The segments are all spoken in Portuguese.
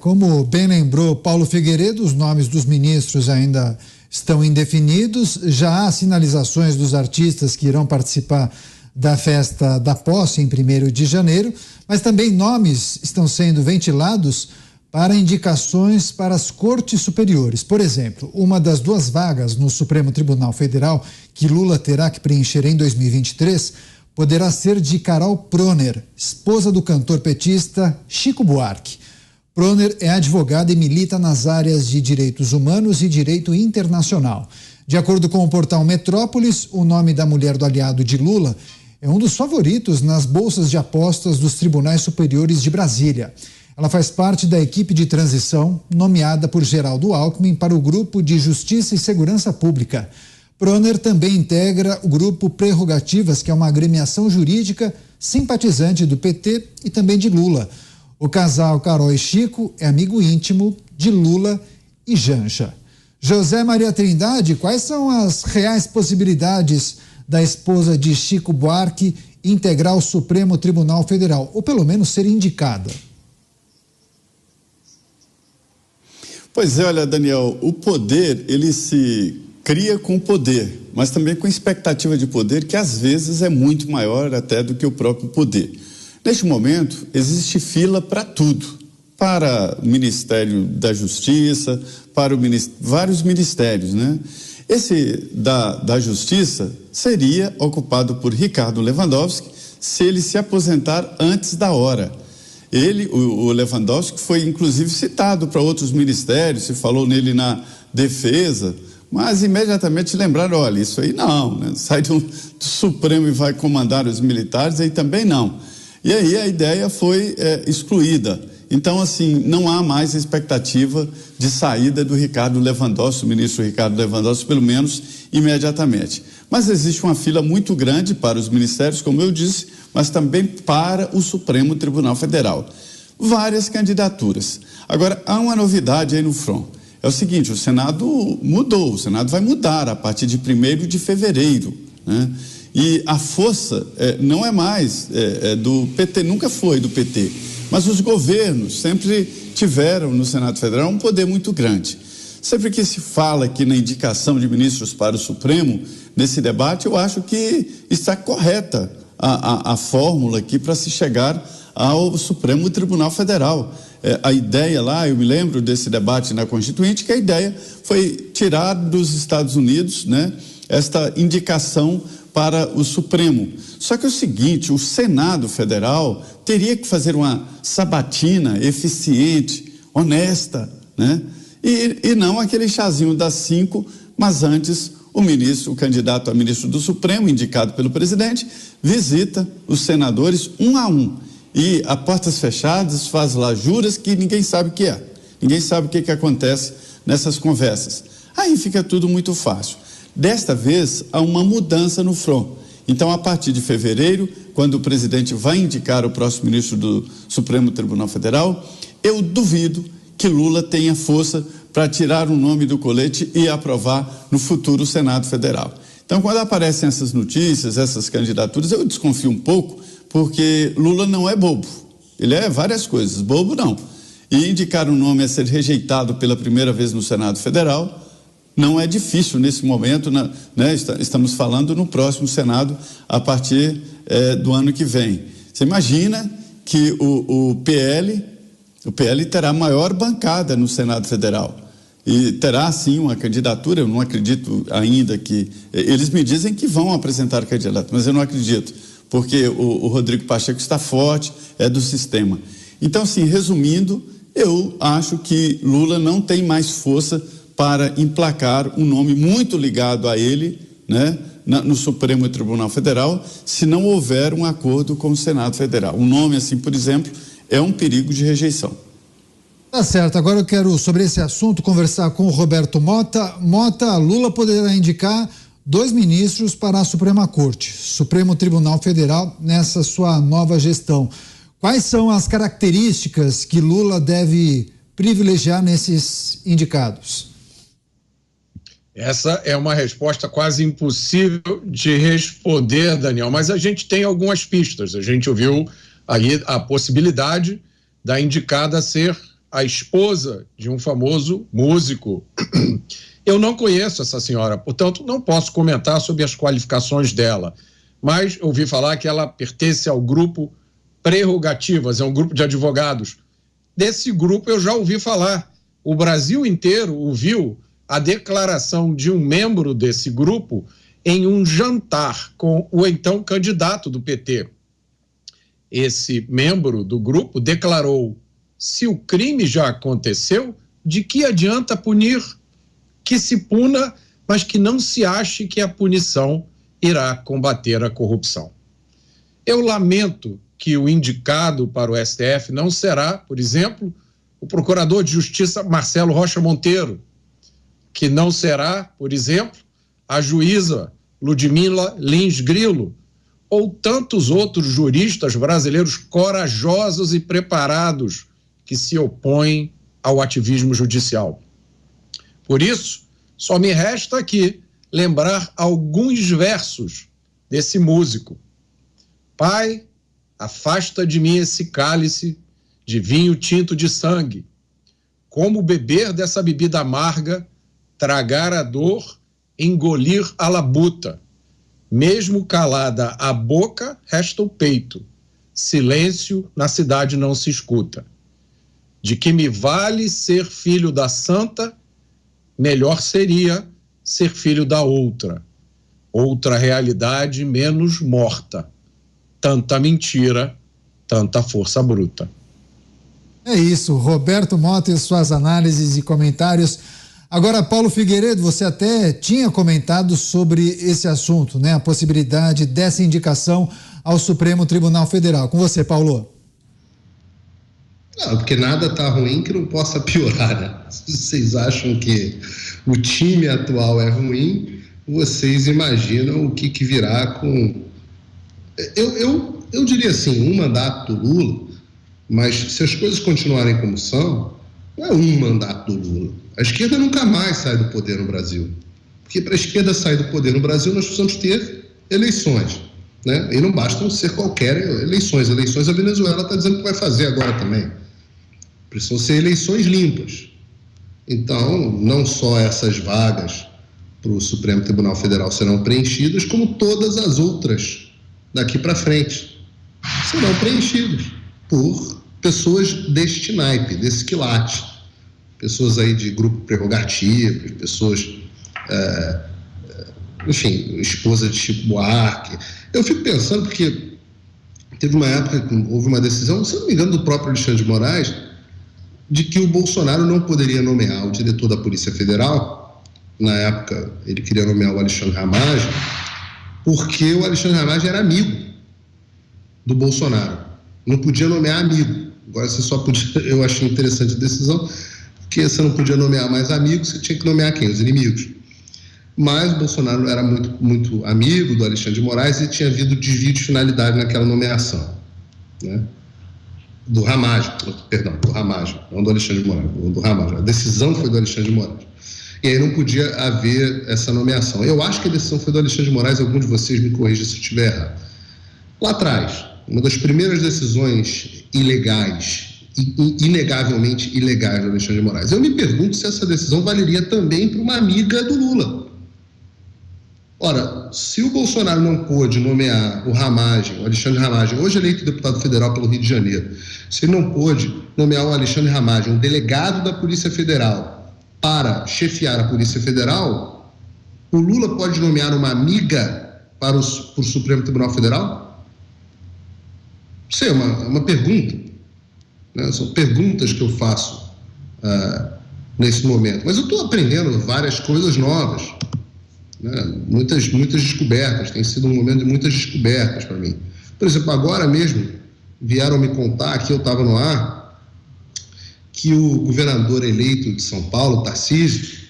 como bem lembrou Paulo Figueiredo, os nomes dos ministros ainda estão indefinidos. Já há sinalizações dos artistas que irão participar da festa da posse em 1º de janeiro, mas também nomes estão sendo ventilados para indicações para as cortes superiores. Por exemplo, uma das 2 vagas no Supremo Tribunal Federal que Lula terá que preencher em 2023 poderá ser de Carol Proner, esposa do cantor petista Chico Buarque. Proner é advogada e milita nas áreas de direitos humanos e direito internacional. De acordo com o portal Metrópolis, o nome da mulher do aliado de Lula é um dos favoritos nas bolsas de apostas dos tribunais superiores de Brasília. Ela faz parte da equipe de transição nomeada por Geraldo Alckmin para o Grupo de Justiça e Segurança Pública. Proner também integra o Grupo Prerrogativas, que é uma agremiação jurídica simpatizante do PT e também de Lula. O casal Carol e Chico é amigo íntimo de Lula e Janja. José Maria Trindade, quais são as reais possibilidades da esposa de Chico Buarque integrar o Supremo Tribunal Federal, ou pelo menos ser indicada? Pois é, olha, Daniel, o poder, ele se cria com poder, mas também com expectativa de poder que às vezes é muito maior até do que o próprio poder. Neste momento, existe fila para tudo, para o Ministério da Justiça, para vários ministérios, né? Esse da Justiça seria ocupado por Ricardo Lewandowski se ele se aposentar antes da hora. Ele, o Lewandowski, foi inclusive citado para outros ministérios, se falou nele na Defesa, mas imediatamente lembraram, olha, isso aí não, né? Sai do Supremo e vai comandar os militares, aí também não. E aí a ideia foi excluída. Então, assim, não há mais expectativa de saída do Ricardo Lewandowski, o ministro Ricardo Lewandowski, pelo menos imediatamente. Mas existe uma fila muito grande para os ministérios, como eu disse, mas também para o Supremo Tribunal Federal. Várias candidaturas. Agora, há uma novidade aí no front. É o seguinte, o Senado mudou, o Senado vai mudar a partir de 1º de fevereiro, né? E a força não é mais do PT, nunca foi do PT, mas os governos sempre tiveram no Senado Federal um poder muito grande. Sempre que se fala aqui na indicação de ministros para o Supremo, nesse debate, eu acho que está correta a fórmula aqui para se chegar ao Supremo Tribunal Federal. A ideia lá, eu me lembro desse debate na Constituinte, que a ideia foi tirar dos Estados Unidos, né, esta indicação para o Supremo. Só que é o seguinte, o Senado Federal teria que fazer uma sabatina eficiente, honesta, né? E não aquele chazinho das 5, mas antes o candidato a ministro do Supremo, indicado pelo presidente, visita os senadores um a um e a portas fechadas faz lá juras que ninguém sabe o que é. Ninguém sabe o que acontece nessas conversas. Aí fica tudo muito fácil. Desta vez, há uma mudança no front. Então, a partir de fevereiro, quando o presidente vai indicar o próximo ministro do Supremo Tribunal Federal, eu duvido que Lula tenha força para tirar o nome do colete e aprovar no futuro Senado Federal. Então, quando aparecem essas notícias, essas candidaturas, eu desconfio um pouco, porque Lula não é bobo. Ele é várias coisas, bobo não. E indicar um nome a ser rejeitado pela primeira vez no Senado Federal não é difícil nesse momento, né? Estamos falando no próximo Senado a partir do ano que vem. Você imagina que o PL terá maior bancada no Senado Federal e terá sim uma candidatura. Eu não acredito ainda que eles me dizem que vão apresentar candidato, mas eu não acredito, porque o Rodrigo Pacheco está forte, é do sistema. Então, assim, resumindo, eu acho que Lula não tem mais força para emplacar um nome muito ligado a ele, né, no Supremo Tribunal Federal, se não houver um acordo com o Senado Federal. Um nome assim, por exemplo, é um perigo de rejeição. Tá certo, agora eu quero, sobre esse assunto, conversar com o Roberto Mota. Mota, Lula poderá indicar 2 ministros para a Suprema Corte, Supremo Tribunal Federal, nessa sua nova gestão. Quais são as características que Lula deve privilegiar nesses indicados? Essa é uma resposta quase impossível de responder, Daniel, mas a gente tem algumas pistas. A gente ouviu aí a possibilidade da indicada ser a esposa de um famoso músico. Eu não conheço essa senhora, portanto, não posso comentar sobre as qualificações dela, mas ouvi falar que ela pertence ao grupo Prerrogativas, é um grupo de advogados. Desse grupo eu já ouvi falar. O Brasil inteiro ouviu a declaração de um membro desse grupo em um jantar com o então candidato do PT. Esse membro do grupo declarou: se o crime já aconteceu, de que adianta punir? Que se puna, mas que não se ache que a punição irá combater a corrupção. Eu lamento que o indicado para o STF não será, por exemplo, o procurador de justiça Marcelo Rocha Monteiro, que não será, por exemplo, a juíza Ludmila Lins Grilo, ou tantos outros juristas brasileiros corajosos e preparados que se opõem ao ativismo judicial. Por isso, só me resta aqui lembrar alguns versos desse músico. Pai, afasta de mim esse cálice de vinho tinto de sangue. Como beber dessa bebida amarga, tragar a dor, engolir a labuta. Mesmo calada a boca, resta o peito. Silêncio na cidade não se escuta. De que me vale ser filho da santa, melhor seria ser filho da outra. Outra realidade menos morta. Tanta mentira, tanta força bruta. É isso, Roberto Mota e suas análises e comentários. Agora, Paulo Figueiredo, você até tinha comentado sobre esse assunto, né? A possibilidade dessa indicação ao Supremo Tribunal Federal. Com você, Paulo. Não, porque nada está ruim que não possa piorar, né? Se vocês acham que o time atual é ruim, vocês imaginam o que virá com... Eu diria assim, um mandato do Lula, mas se as coisas continuarem como são, não é um mandato do Lula. A esquerda nunca mais sai do poder no Brasil. Porque para a esquerda sair do poder no Brasil, nós precisamos ter eleições, né? E não bastam ser qualquer eleições. Eleições a Venezuela está dizendo que vai fazer agora também. Precisam ser eleições limpas. Então, não só essas vagas para o Supremo Tribunal Federal serão preenchidas, como todas as outras daqui para frente serão preenchidas por pessoas deste naipe, desse quilate. Pessoas aí de grupo prerrogativos, pessoas, enfim, esposa de Chico Buarque. Eu fico pensando, porque teve uma época que houve uma decisão, se não me engano, do próprio Alexandre de Moraes, de que o Bolsonaro não poderia nomear o diretor da Polícia Federal. Na época, ele queria nomear o Alexandre Ramagem, porque o Alexandre Ramagem era amigo do Bolsonaro. Não podia nomear amigo. Agora você só podia... Eu achei interessante a decisão, porque você não podia nomear mais amigos, você tinha que nomear quem? Os inimigos. Mas o Bolsonaro era muito, muito amigo do Alexandre de Moraes e tinha havido desvio de finalidade naquela nomeação, né? Do Ramagem, não do Alexandre de Moraes, do Ramagem. A decisão foi do Alexandre de Moraes. E aí não podia haver essa nomeação. Eu acho que a decisão foi do Alexandre de Moraes, algum de vocês me corrija se eu estiver errado. Lá atrás, uma das primeiras decisões ilegais, inegavelmente ilegais do Alexandre de Moraes. Eu me pergunto se essa decisão valeria também para uma amiga do Lula. Ora, se o Bolsonaro não pôde nomear o Ramagem, o Alexandre Ramagem, hoje eleito deputado federal pelo Rio de Janeiro, se ele não pôde nomear o Alexandre Ramagem, um delegado da Polícia Federal, para chefiar a Polícia Federal, o Lula pode nomear uma amiga para o Supremo Tribunal Federal? Isso é uma pergunta, né? São perguntas que eu faço nesse momento. Mas eu estou aprendendo várias coisas novas, né? Muitas descobertas. Tem sido um momento de muitas descobertas para mim. Por exemplo, agora mesmo vieram me contar, que eu estava no ar, que o governador eleito de São Paulo, Tarcísio,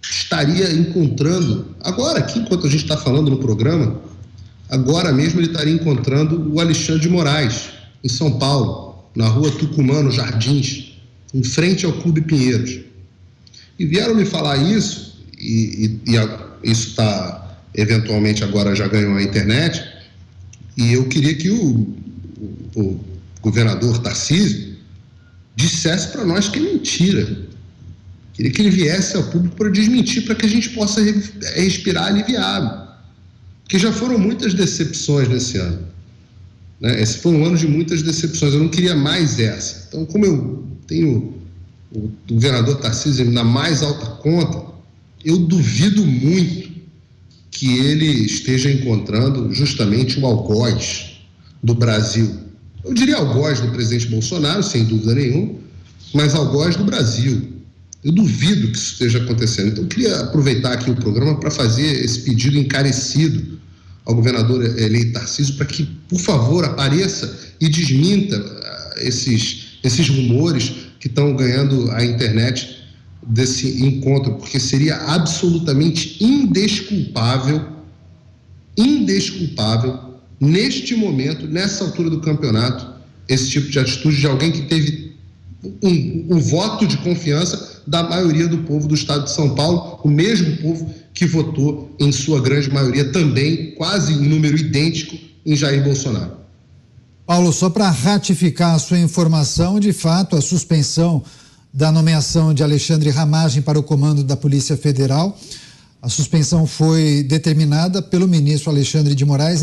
estaria encontrando, agora aqui, enquanto a gente está falando no programa, agora mesmo ele estaria encontrando o Alexandre de Moraes, em São Paulo, na rua Tucumã, nos Jardins, em frente ao Clube Pinheiros. E vieram me falar isso, e isso está, eventualmente, agora já ganhou a internet, e eu queria que o governador Tarcísio dissesse para nós que é mentira. Queria que ele viesse ao público para desmentir, para que a gente possa respirar aliviado. Porque já foram muitas decepções nesse ano, né? Esse foi um ano de muitas decepções, eu não queria mais essa. Então, como eu tenho o governador Tarcísio na mais alta conta, eu duvido muito que ele esteja encontrando justamente o algoz do Brasil. Eu diria algoz do presidente Bolsonaro, sem dúvida nenhuma, mas algoz do Brasil. Eu duvido que isso esteja acontecendo. Então, eu queria aproveitar aqui o programa para fazer esse pedido encarecido ao governador eleito Tarcísio para que, por favor, apareça e desminta esses rumores que estão ganhando a internet desse encontro, porque seria absolutamente indesculpável, neste momento, nessa altura do campeonato, esse tipo de atitude de alguém que teve um voto de confiança da maioria do povo do estado de São Paulo, o mesmo povo que votou, em sua grande maioria, também, quase em número idêntico, em Jair Bolsonaro. Paulo, só para ratificar a sua informação, de fato, a suspensão da nomeação de Alexandre Ramagem para o comando da Polícia Federal, a suspensão foi determinada pelo ministro Alexandre de Moraes